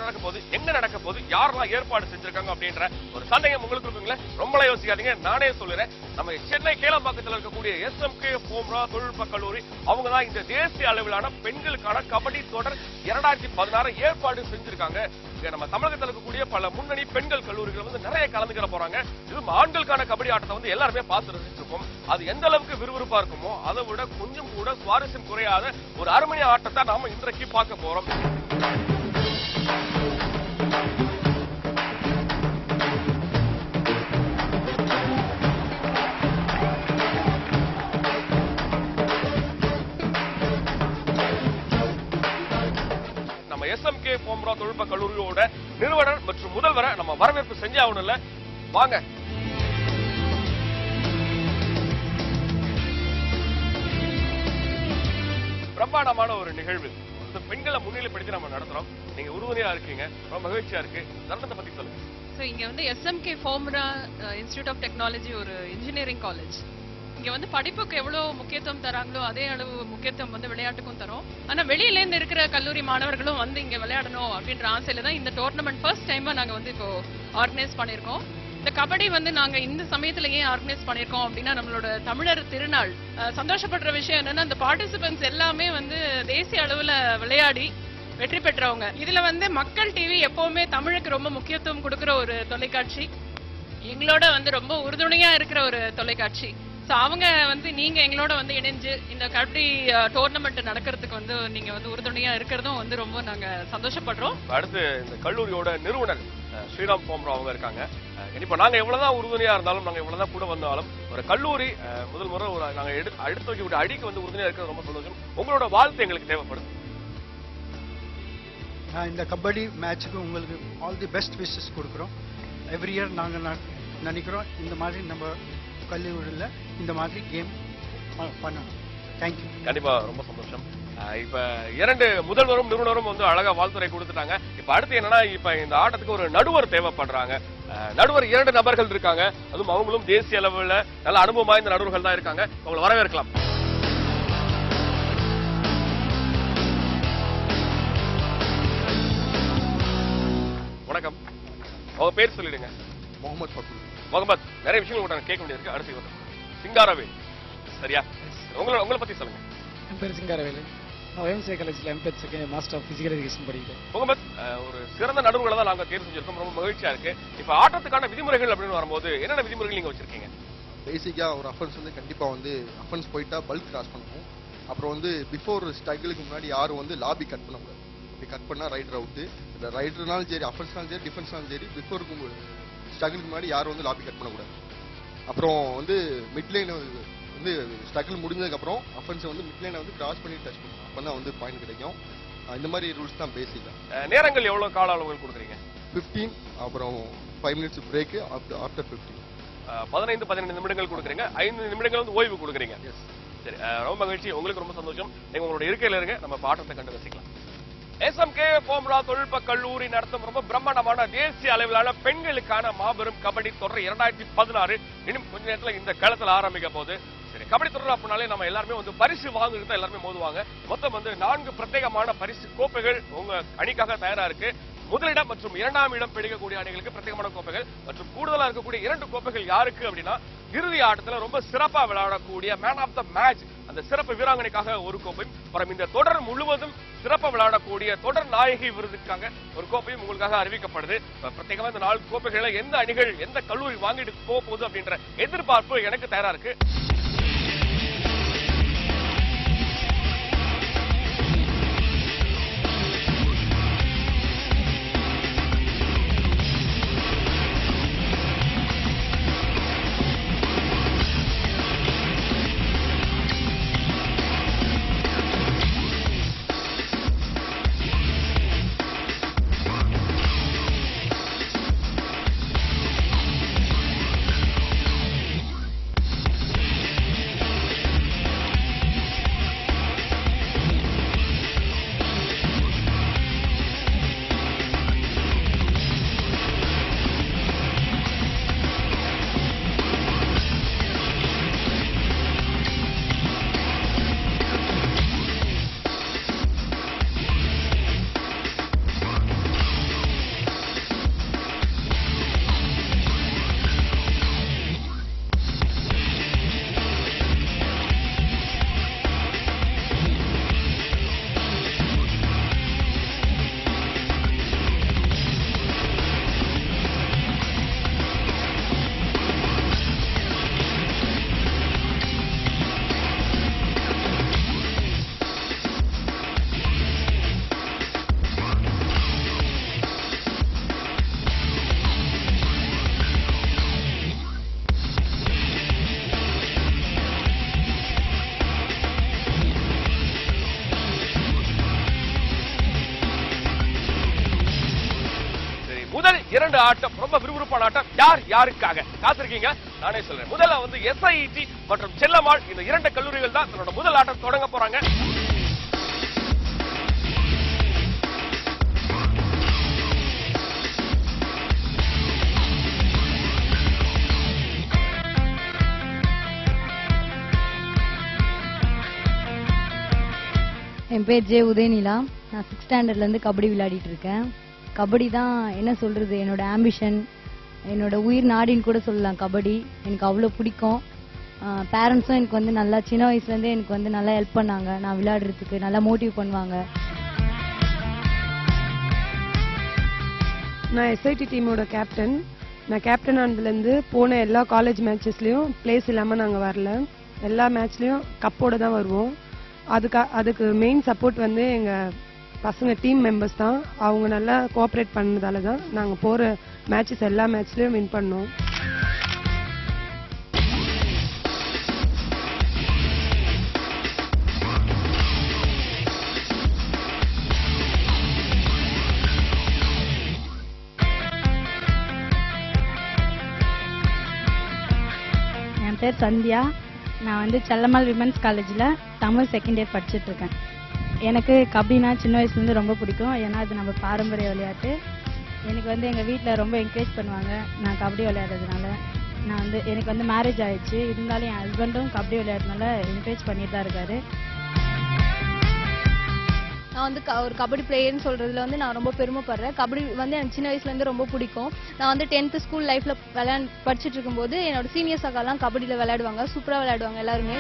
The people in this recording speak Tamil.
நடக்க போகுது, எங்க நடக்க போகுது, யாரெல்லாம் ஏற்பாடு செஞ்சிருக்காங்க அப்படின்ற ஒரு சந்தேகம் உங்களுக்கு இருக்குங்களே. ரொம்பலாம் யோசிக்காதீங்க, நானே சொல்லுறேன். நம்ம சென்னை கேளம்பாக்கத்தில் இருக்கக்கூடிய SMK போம்ரா தொழில்நுட்ப கல்லூரி அவங்க தான் இந்த தேசிய அளவிலான பெண்களுக்கான கபடி தொடர் 2016 ஏற்பாடு செஞ்சிருக்காங்க. இங்க நம்ம தமிழகத்தில் இருக்கக்கூடிய பல முன்னணி பெண்கள் கல்லூரிகள் வந்து நிறைய கலந்துக்கிற போறாங்க. இது ஆண்களுக்கான கபடி ஆட்டத்தை வந்து எல்லாருமே பார்த்து ரசிச்சிருப்போம். அது எந்த அளவுக்கு விறுவிறுப்பா இருக்குமோ அதை விட கொஞ்சம் கூட சுவாரஸ்யம் குறையாத ஒரு அருமையான ஆட்டத்தை நாம இன்றைக்கு பார்க்க போறோம். நம்ம SMK போம்ரா தொழில்நுட்ப கல்லூரியோட நிறுவனர் மற்றும் முதல்வரை நம்ம வரவேற்பு செஞ்சே ஆகணும்ல. வாங்க. பிரம்மாண்டமான ஒரு நிகழ்வு பெண்களை முன்னிலைப்படுத்தி நம்ம நடத்துறோம். நீங்க உறுதுணையா இருக்கீங்க, ரொம்ப மகிழ்ச்சியா இருக்கு. தருணத்தை பத்தி சொல்லுங்க. இங்க வந்து SMK போம்ரா இன்ஸ்டிடியூட் ஆஃப் டெக்னாலஜி ஒரு இன்ஜினியரிங் காலேஜ். இங்க வந்து படிப்புக்கு எவ்வளவு முக்கியத்துவம் தராங்களோ அதே அளவு முக்கியத்துவம் வந்து விளையாட்டுக்கும் தரும். ஆனா வெளியில இருந்து இருக்கிற கல்லூரி மாணவர்களும் வந்து இங்க விளையாடணும் அப்படின்ற ஆசையில தான் இந்த டோர்னமெண்ட் ஃபர்ஸ்ட் டைமா நாங்க வந்து இப்போ ஆர்கனைஸ் பண்ணிருக்கோம். இந்த கபடி வந்து நாங்க இந்த சமயத்துல ஏன் ஆர்கனைஸ் பண்ணிருக்கோம் அப்படின்னா நம்மளோட தமிழர் திருநாள். சந்தோஷப்படுற விஷயம் என்னன்னா இந்த பார்ட்டிசிபென்ட்ஸ் எல்லாமே வந்து தேசிய அளவுல விளையாடி வெற்றி பெற்றவங்க. இதுல வந்து மக்கள் டிவி எப்பவுமே தமிழுக்கு ரொம்ப முக்கியத்துவம் கொடுக்கிற ஒரு தொலைக்காட்சி, எங்களோட வந்து ரொம்ப உறுதுணையா இருக்கிற ஒரு தொலைக்காட்சி. அவங்க வந்து நீங்க எங்களோட வந்து இணைஞ்சு இந்த கபடி டோர்னமெண்ட் நடக்கிறதுக்கு வந்து நீங்க வந்து உறுதுணையா இருக்கிறதும் வந்து ரொம்ப நாங்க சந்தோஷப்படுறோம். அடுத்து இந்த கல்லூரியோட நிறுவனர் ஸ்ரீராம் போம்ரா அவங்க இருக்காங்க. இப்ப நாங்க எவ்வளவுதான் உறுதுணையா இருந்தாலும், நாங்க எவ்வளவுதான் கூட வந்தாலும், ஒரு கல்லூரி முதல் முறை ஒரு நாங்க எடுத்து வைக்கக்கூடிய அடிக்கு வந்து உறுதுணையா இருக்கிறது ரொம்ப சந்தோஷம். உங்களோட வாழ்த்து எங்களுக்கு தேவைப்படுது. இந்த கபடி மேட்சுக்கு உங்களுக்கு ஆல் தி பெஸ்ட் விஷஸ் கொடுக்குறோம். எவ்ரி இயர் நாங்கள் நினைக்கிறோம் இந்த மாதிரி நம்ம கல்லூரியில் இந்த மாதிரி கேம் பண்ணணும். தேங்க்யூ. கண்டிப்பா ரொம்ப சந்தோஷம். இப்ப 2 முதல்வரும் நிறுவனரும் வந்து அழகா வாழ்த்துறை கொடுத்துட்டாங்க. இப்ப அடுத்து என்னன்னா, இப்ப இந்த ஆட்டத்துக்கு ஒரு நடுவர் தேவைப்படுறாங்க. நடுவர் 2 நபர்கள் இருக்காங்க. அதுவும் அவங்களும் தேசிய அளவில் நல்ல அனுபவம் வாய்ந்த நடுவர்கள் தான் இருக்காங்க. அவங்களை வரவேற்கலாம். வணக்கம். அவங்க பேர் சொல்லிடுங்க. முகமது ஃபக்குல். முகமது, நிறைய விஷயங்கள் கூட கேட்க வேண்டியிருக்கு. அடுத்து சிங்காரவேல், சரியா? உங்களை பத்தி சொல்லுங்க. என் பேர் சிங்காரவேல். நான் OMCA காலேஜ்ல MPH second master of physical education படிக்கிறேன். முகமது, ஒரு சிறந்த நடுவர்களை தான் நாங்க தேர்வு செஞ்சிருக்கோம். ரொம்ப மகிழ்ச்சியா இருக்கு. இப்ப ஆட்டத்துக்கான விதிமுறைகள் அப்படின்னு வரும்போது என்னென்ன விதிமுறைகள் நீங்க வச்சிருக்கீங்க? பேசிக்கா ஒரு அஃபென்ஸ் வந்து கண்டிப்பா வந்து அஃபென்ஸ் போயிட்டா பல்க் கிராஸ் பண்ணணும். அப்புறம் வந்து பிஃபோர் ஸ்ட்ரகிளுக்கு முன்னாடி யாரும் வந்து லாபி கட் பண்ணக்கூடாது. இப்படி கட் பண்ணா ரைடர் அவுட்டு. இந்த ரைடர்னாலும் சரி, அஃபென்ஸ்னாலும் சரி, டிஃபென்ஸ்னாலும் சரி, பிஃபோருக்கு ஸ்ட்ரகிளுக்கு முன்னாடி யாரும் வந்து லாபி கட் பண்ணக்கூடாது. அப்புறம் வந்து மிட்லைன் வந்து ஸ்ட்ரகிள் முடிஞ்சதுக்கு அப்புறம் அஃபென்ஸ் வந்து மிட்லைனை வந்து கிராஸ் பண்ணி டச் பண்ணணும். அப்பதான் வந்து பாயிண்ட் கிடைக்கும். இந்த மாதிரி ரூல்ஸ் தான் பேசிக்கா. நேரங்கள் எவ்வளவு கால அளவுகள் கொடுக்குறீங்க? 15, அப்புறம் 5 minutes பிரேக், ஆஃப்டர் 15 15-12 நிமிடங்கள் கொடுக்குறீங்க. 5 நிமிடங்கள் வந்து ஓய்வு கொடுக்குறீங்க. சரி, ரொம்ப மகிழ்ச்சி. உங்களுக்கு ரொம்ப சந்தோஷம். நீங்க உங்களோட இருக்கையில இருங்க, நம்ம பாட்டத்தை கண்டு ரசிக்கலாம். SMK போம்ரா தொழில்நுட்ப கல்லூரி நடத்தும் ரொம்ப பிரம்மாண்டமான தேசிய அளவிலான பெண்களுக்கான மாபெரும் கபடி தொடர் 2016 இன்னும் கொஞ்ச நேரத்துல இந்த களத்துல ஆரம்பிக்க போகுது. சரி, கபடி தொடர் அப்படின்னாலே நம்ம எல்லாருமே வந்து பரிசு வாங்குறது தான் எல்லாருமே மோதுவாங்க. மொத்தம் வந்து 4 பிரத்யேகமான பரிசு கோப்பைகள் உங்க அணிக்காக தயாரா இருக்கு. முதலிடம் மற்றும் 2ஆம் இடம் பிடிக்கக்கூடிய அணிகளுக்கு பிரத்யேகமான கோப்பைகள் மற்றும் கூடுதலா இருக்கக்கூடிய 2 கோப்பைகள் யாருக்கு அப்படின்னா, இறுதி ஆட்டத்துல ரொம்ப சிறப்பா விளையாடக்கூடிய மேன் ஆஃப் த மேட்ச் அந்த சிறப்பு வீராங்கனைக்காக ஒரு கோப்பையும், அப்புறம் இந்த தொடர் முழுவதும் சிறப்பா விளையாடக்கூடிய தொடர் நாயகி விருதுக்காக ஒரு கோப்பையும் உங்களுக்காக அறிவிக்கப்படுது. பிரத்யேகமா இந்த 4 கோப்பைகளை எந்த அணிகள் எந்த கல்லூரி வாங்கிட்டு போக போகுது அப்படின்ற எதிர்பார்ப்பு எனக்கு தயாரா இருக்கு. 2 ஆட்டம் ரொம்ப விறுவிறுப்பான ஆட்டம். யார் யாருக்காக காத்திருக்கீங்க? நானே சொல்றேன். முதல்ல வந்து SIET மற்றும் செல்லம்மாள் இந்த 2 கல்லூரிகள் தான் தன்னோட முதல் ஆட்டம் தொடங்க போறாங்க. என் பேர் ஜே உதயநிலா. நான் 6th ஸ்டாண்டர்ட்லேருந்து கபடி விளையாடிட்டு இருக்கேன். கபடி தான் என்ன சொல்கிறது, என்னோட ஆம்பிஷன், என்னோட உயிர் நாடின்னு கூட சொல்லலாம். கபடி எனக்கு அவ்வளோ பிடிக்கும். பேரண்ட்ஸும் எனக்கு வந்து நல்லா சின்ன வயசுலேருந்தே எனக்கு வந்து நல்லா ஹெல்ப் பண்ணாங்க. நான் விளையாடுறதுக்கு நல்லா மோட்டிவ் பண்ணுவாங்க. நான் SIT டீமோட கேப்டன். நான் கேப்டன் ஆனதுலேருந்து போன எல்லா காலேஜ் மேட்சஸ்லேயும் பிளேஸ் இல்லாமல் நாங்கள் வரல. எல்லா மேட்ச்லேயும் கப்போடு தான் வருவோம். அதுக்கு மெயின் சப்போர்ட் வந்து எங்கள் பசங்க டீம் மெம்பர்ஸ் தான். அவங்க நல்லா கோஆப்ரேட் பண்ணதால தான் நாங்கள் போகிற மேட்சஸ் எல்லா மேட்ச்லேயும் வின் பண்ணோம். என் பேர் சந்தியா. நான் வந்து செல்லம்மாள் விமென்ஸ் காலேஜில் தமிழ் செகண்ட் இயர் படிச்சுட்டு இருக்கேன். எனக்கு கபடினா சின்ன வயசுலேருந்து ரொம்ப பிடிக்கும். ஏன்னா அது நம்ம பாரம்பரிய விளையாட்டு. எனக்கு வந்து எங்கள் வீட்டில் ரொம்ப என்கரேஜ் பண்ணுவாங்க நான் கபடி விளையாடுறதுனால. நான் வந்து எனக்கு வந்து மேரேஜ் ஆயிடுச்சு. இருந்தாலும் என் ஹஸ்பண்டும் கபடி விளையாடுறதுனால என்கரேஜ் பண்ணிட்டு தான் இருக்காரு. நான் வந்து ஒரு கபடி பிளேயர்னு சொல்றதுல வந்து நான் ரொம்ப பெருமைப்படுறேன். கபடி வந்து எனக்கு சின்ன வயசுலேருந்து ரொம்ப பிடிக்கும். நான் வந்து 10th ஸ்கூல் லைஃப்ல படிச்சுட்டு இருக்கும்போது என்னோட சீனியர்ஸ் அக்காலாம் கபடியில் விளையாடுவாங்க. சூப்பராக விளையாடுவாங்க எல்லாருமே.